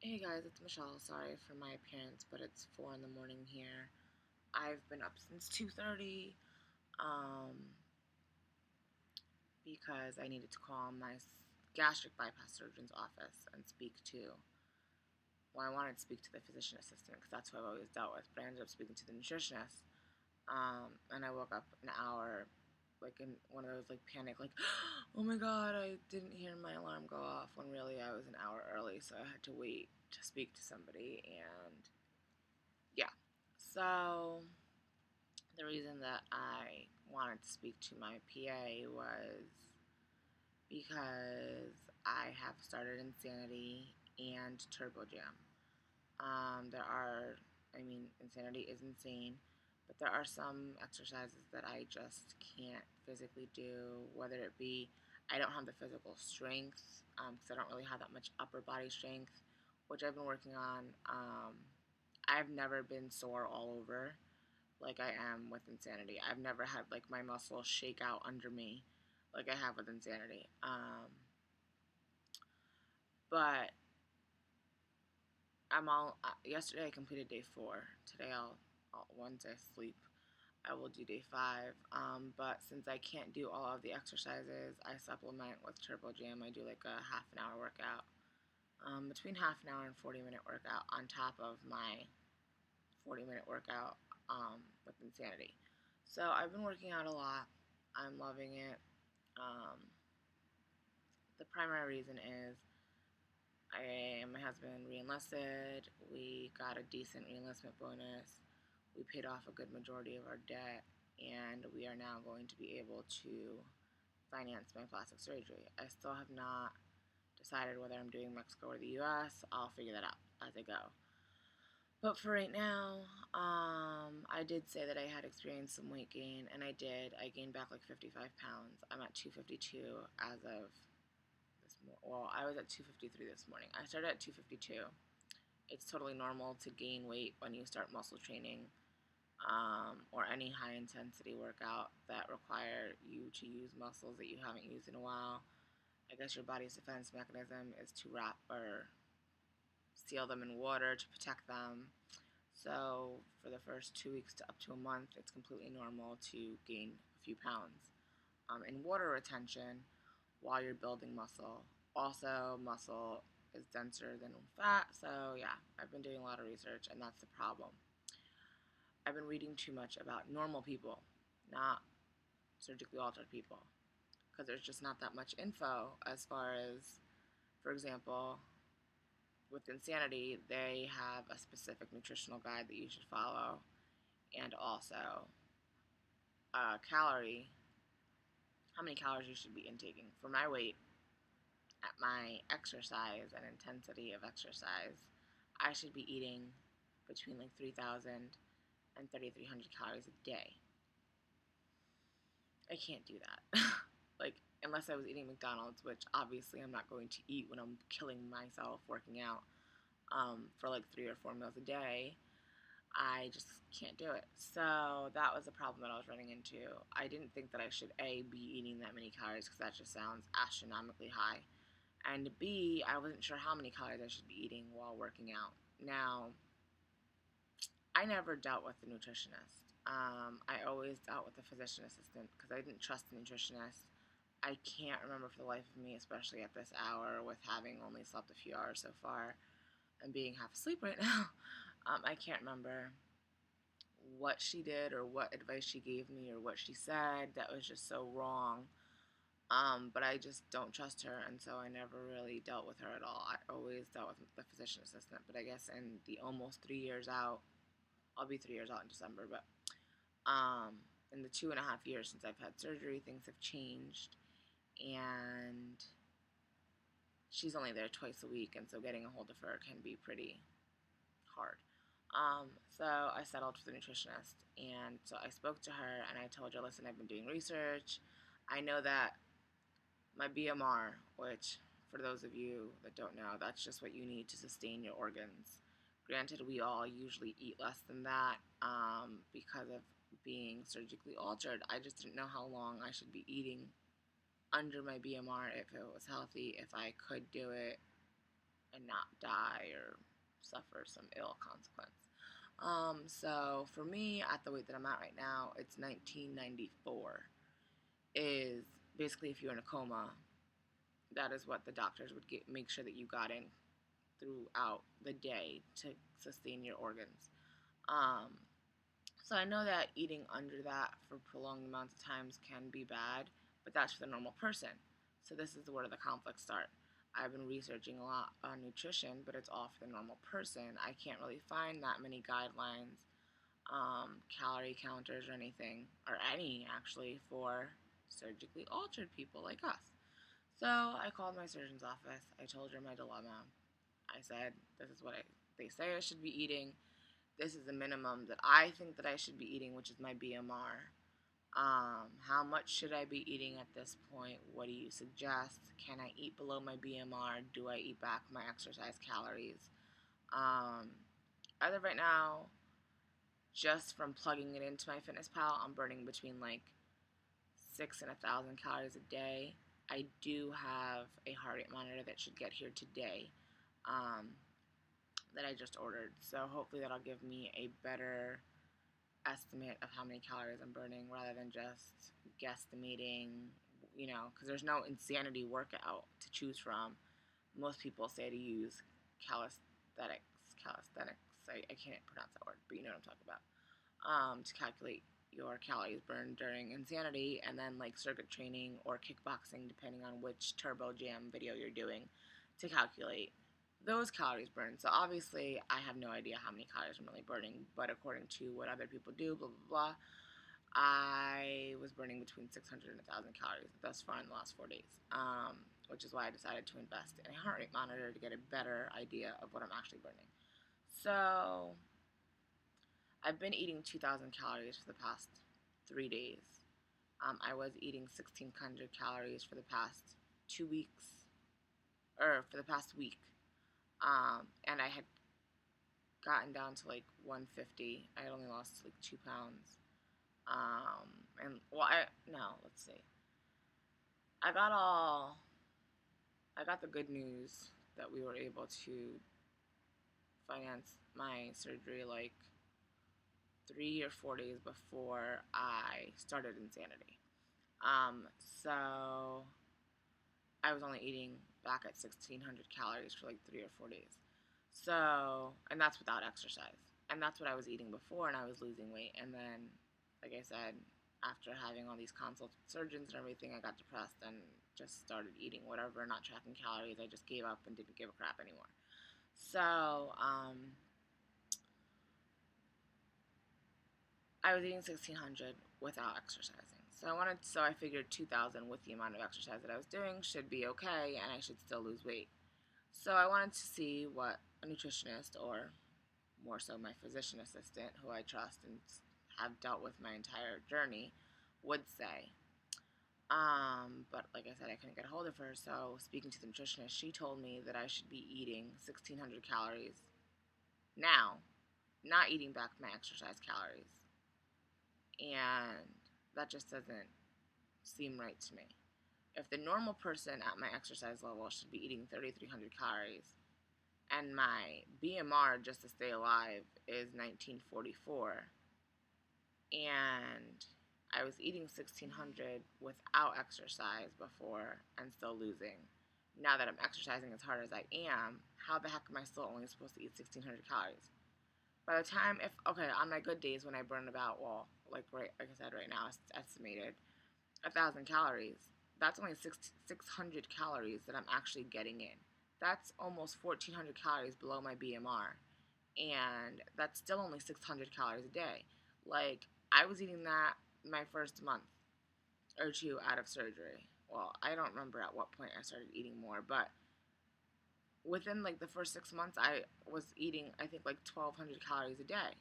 Hey guys, it's Michelle. Sorry for my appearance, but it's 4 in the morning here. I've been up since 2:30 um, because I needed to call my gastric bypass surgeon's office and speak to, well, I wanted to speak to the physician assistant because that's who I've always dealt with, but I ended up speaking to the nutritionist. And I woke up an hour, like in one of those like panic, like, oh my god, I didn't hear my alarm go off when really I was an hour early, so I had to wait to speak to somebody. And yeah, so the reason that I wanted to speak to my PA was because I have started Insanity and Turbo Jam. Insanity is insane, but there are some exercises that I just can't physically do, whether it be I don't have the physical strength, because I don't really have that much upper body strength, which I've been working on. I've never been sore all over like I am with Insanity. I've never had like my muscles shake out under me like I have with Insanity. But I'm all. Yesterday I completed day 4. Today once I sleep, I will do day 5. But since I can't do all of the exercises, I supplement with Turbo Jam. I do like a half an hour workout, between half an hour and 40-minute workout on top of my 40-minute workout with Insanity. So I've been working out a lot. I'm loving it. Um, the primary reason is I and my husband reenlisted. We got a decent reenlistment bonus. We paid off a good majority of our debt, and we are now going to be able to finance my plastic surgery. I still have not decided whether I'm doing Mexico or the US. I'll figure that out as I go. But for right now, I did say that I had experienced some weight gain, and I did. I gained back like 55 pounds. I'm at 252 as of this morning. Well, I was at 253 this morning. I started at 252. It's totally normal to gain weight when you start muscle training, or any high intensity workout that require you to use muscles that you haven't used in a while. I guess your body's defense mechanism is to wrap or seal them in water to protect them. So for the first 2 weeks to up to a month, it's completely normal to gain a few pounds. In water retention while you're building muscle. Also, muscle is denser than fat, so yeah, I've been doing a lot of research, and that's the problem. I've been reading too much about normal people, not surgically altered people, because there's just not that much info as far as, for example, with Insanity, they have a specific nutritional guide that you should follow, and also calorie, how many calories you should be intaking. For my weight, at my exercise and intensity of exercise, I should be eating between like 3,000 and 3,300 calories a day. I can't do that. Like, unless I was eating McDonald's, which obviously I'm not going to eat when I'm killing myself working out for like 3 or 4 meals a day. I just can't do it. So that was a problem that I was running into. I didn't think that I should A, be eating that many calories because that just sounds astronomically high. And B, I wasn't sure how many calories I should be eating while working out. Now, I never dealt with the nutritionist. I always dealt with the physician assistant because I didn't trust the nutritionist. I can't remember for the life of me, especially at this hour with having only slept a few hours so far and being half asleep right now. I can't remember what she did or what advice she gave me or what she said that was just so wrong. But I just don't trust her, and so I never really dealt with her at all. I always dealt with the physician assistant, but I guess in the almost 3 years out, I'll be 3 years out in December, but um, in the 2.5 years since I've had surgery, things have changed, and she's only there twice a week, and so getting a hold of her can be pretty hard. So I settled for the nutritionist, and so I spoke to her, and I told her, listen, I've been doing research. I know that my BMR, which for those of you that don't know, that's just what you need to sustain your organs. Granted, we all usually eat less than that because of being surgically altered. I just didn't know how long I should be eating under my BMR if it was healthy, if I could do it, and not die or suffer some ill consequence. So for me, at the weight that I'm at right now, it's 1994. Is basically if you're in a coma, that is what the doctors would make sure that you got in throughout the day to sustain your organs. Um, so I know that eating under that for prolonged amounts of times can be bad, but that's for the normal person. So this is where the conflicts start. I've been researching a lot on nutrition, but it's all for the normal person. I can't really find that many guidelines, calorie counters or anything, or any actually, for surgically altered people like us. So I called my surgeon's office. I told her my dilemma. I said, this is what they say I should be eating. This is the minimum that I think that I should be eating, which is my BMR. How much should I be eating at this point? What do you suggest? Can I eat below my BMR? Do I eat back my exercise calories? As of right now, just from plugging it into my Fitness Pal, I'm burning between like 6 and 1,000 calories a day. I do have a heart rate monitor that should get here today, that I just ordered. So hopefully that'll give me a better estimate of how many calories I'm burning rather than just guesstimating, because there's no insanity workout to choose from. Most people say to use calisthenics. I can't pronounce that word, but you know what I'm talking about. To calculate your calories burned during insanity, and then like circuit training or kickboxing, depending on which Turbo Jam video you're doing, to calculate those calories burned. So obviously, I have no idea how many calories I'm really burning, but according to what other people do, blah blah blah, I was burning between 600 and 1,000 calories thus far in the last 4 days. Which is why I decided to invest in a heart rate monitor to get a better idea of what I'm actually burning. So I've been eating 2,000 calories for the past 3 days. I was eating 1,600 calories for the past 2 weeks, or for the past week. And I had gotten down to like 150. I had only lost like 2 pounds. And well, let's see. I got the good news that we were able to finance my surgery like 3 or 4 days before I started insanity. So I was only eating back at 1,600 calories for like 3 or 4 days. So, and that's without exercise. And that's what I was eating before, and I was losing weight. And then, like I said, after having all these consults with surgeons and everything, I got depressed and just started eating whatever, not tracking calories. I just gave up and didn't give a crap anymore. So, I was eating 1,600 without exercising. So I figured 2,000 with the amount of exercise that I was doing should be okay, and I should still lose weight. So I wanted to see what a nutritionist, or more so my physician assistant, who I trust and have dealt with my entire journey, would say. But like I said, I couldn't get a hold of her, so speaking to the nutritionist, she told me that I should be eating 1,600 calories now, not eating back my exercise calories. And that just doesn't seem right to me. If the normal person at my exercise level should be eating 3,300 calories, and my BMR just to stay alive is 1944, and I was eating 1,600 without exercise before and still losing. Now that I'm exercising as hard as I am, how the heck am I still only supposed to eat 1,600 calories? By the time, on my good days when I burn about, like I said, right now, it's estimated 1,000 calories. That's only 600 calories that I'm actually getting in. That's almost 1,400 calories below my BMR, and that's still only 600 calories a day. Like, I was eating that my first month or two out of surgery. Well, I don't remember at what point I started eating more, but within like the first 6 months, I was eating, I think, like 1,200 calories a day.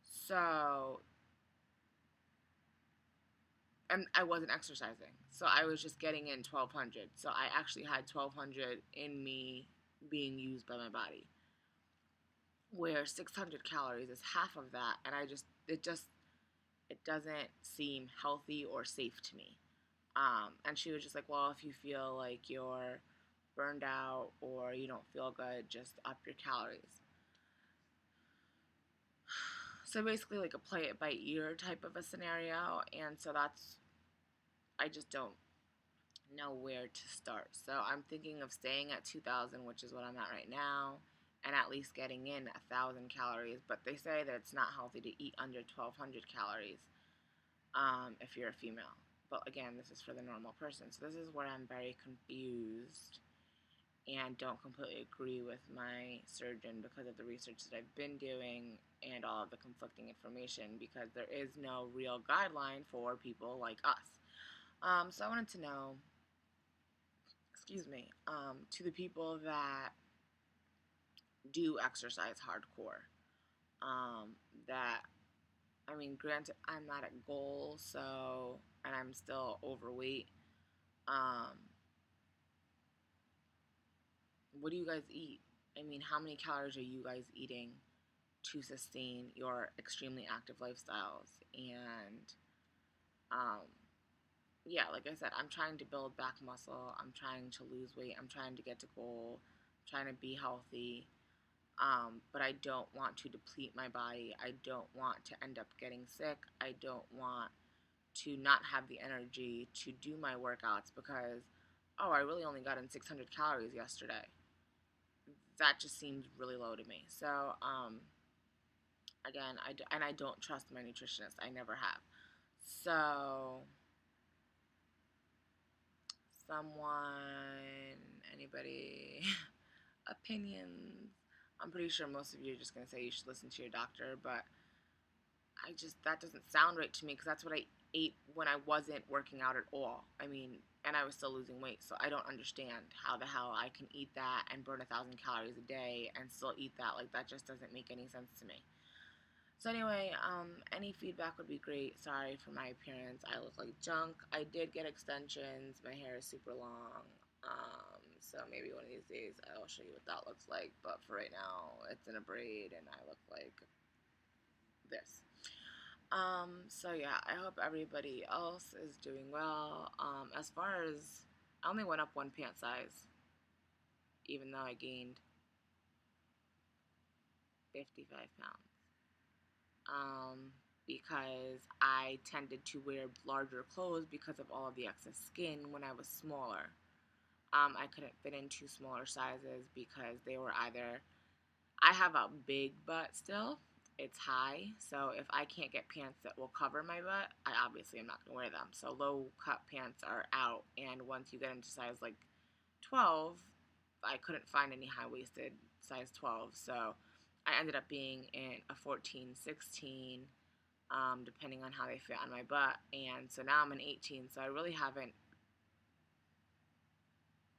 So, and I wasn't exercising, so I was just getting in 1,200. So I actually had 1,200 in me being used by my body, where 600 calories is half of that, and it doesn't seem healthy or safe to me. And she was just like, well, if you feel like you're burned out or you don't feel good, just up your calories. So basically like a play it by ear type of a scenario, and so I just don't know where to start. So I'm thinking of staying at 2,000, which is what I'm at right now, and at least getting in 1,000 calories. But they say that it's not healthy to eat under 1,200 calories if you're a female. But again, this is for the normal person. So this is where I'm very confused and don't completely agree with my surgeon because of the research that I've been doing and all of the conflicting information, because there is no real guideline for people like us. So I wanted to know, excuse me, to the people that do exercise hardcore, that, I mean, granted, I'm not at goal, so, and I'm still overweight. Um, what do you guys eat? I mean, how many calories are you guys eating to sustain your extremely active lifestyles? And, um, yeah, like I said, I'm trying to build back muscle. I'm trying to lose weight. I'm trying to get to goal. I'm trying to be healthy. But I don't want to deplete my body. I don't want to end up getting sick. I don't want to not have the energy to do my workouts because, oh, I really only got in 600 calories yesterday. That just seems really low to me. So, again, and I don't trust my nutritionist. I never have. So, someone, anybody, opinions? I'm pretty sure most of you are just going to say you should listen to your doctor, but that doesn't sound right to me because that's what I ate when I wasn't working out at all. I mean, and I was still losing weight, so I don't understand how the hell I can eat that and burn 1,000 calories a day and still eat that. Like, that just doesn't make any sense to me. So anyway, any feedback would be great. Sorry for my appearance. I look like junk. I did get extensions. My hair is super long. So maybe one of these days I'll show you what that looks like. But for right now, it's in a braid and I look like this. So yeah, I hope everybody else is doing well. As far as, I only went up one pant size, even though I gained 55 pounds. Because I tended to wear larger clothes because of all of the excess skin when I was smaller. I couldn't fit into smaller sizes because they were either, I have a big butt still, it's high, so if I can't get pants that will cover my butt, I obviously am not going to wear them. So low cut pants are out, and once you get into size like 12, I couldn't find any high waisted size 12, so I ended up being in a 14, 16, depending on how they fit on my butt, and so now I'm an 18, so I really haven't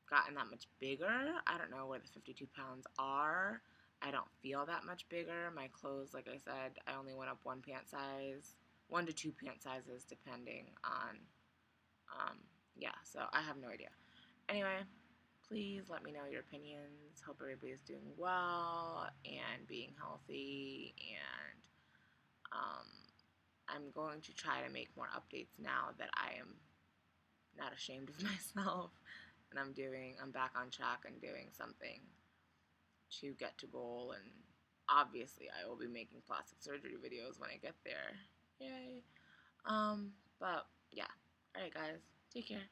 gotten that much bigger. I don't know where the 52 pounds are. I don't feel that much bigger. My clothes, like I said, I only went up one pant size, 1 to 2 pant sizes, depending on, yeah, so I have no idea. Anyway, please let me know your opinions. Hope everybody's doing well and being healthy, and I'm going to try to make more updates now that I am not ashamed of myself and I'm back on track and doing something to get to goal, and obviously I will be making plastic surgery videos when I get there. Yay. But yeah. Alright guys, take care.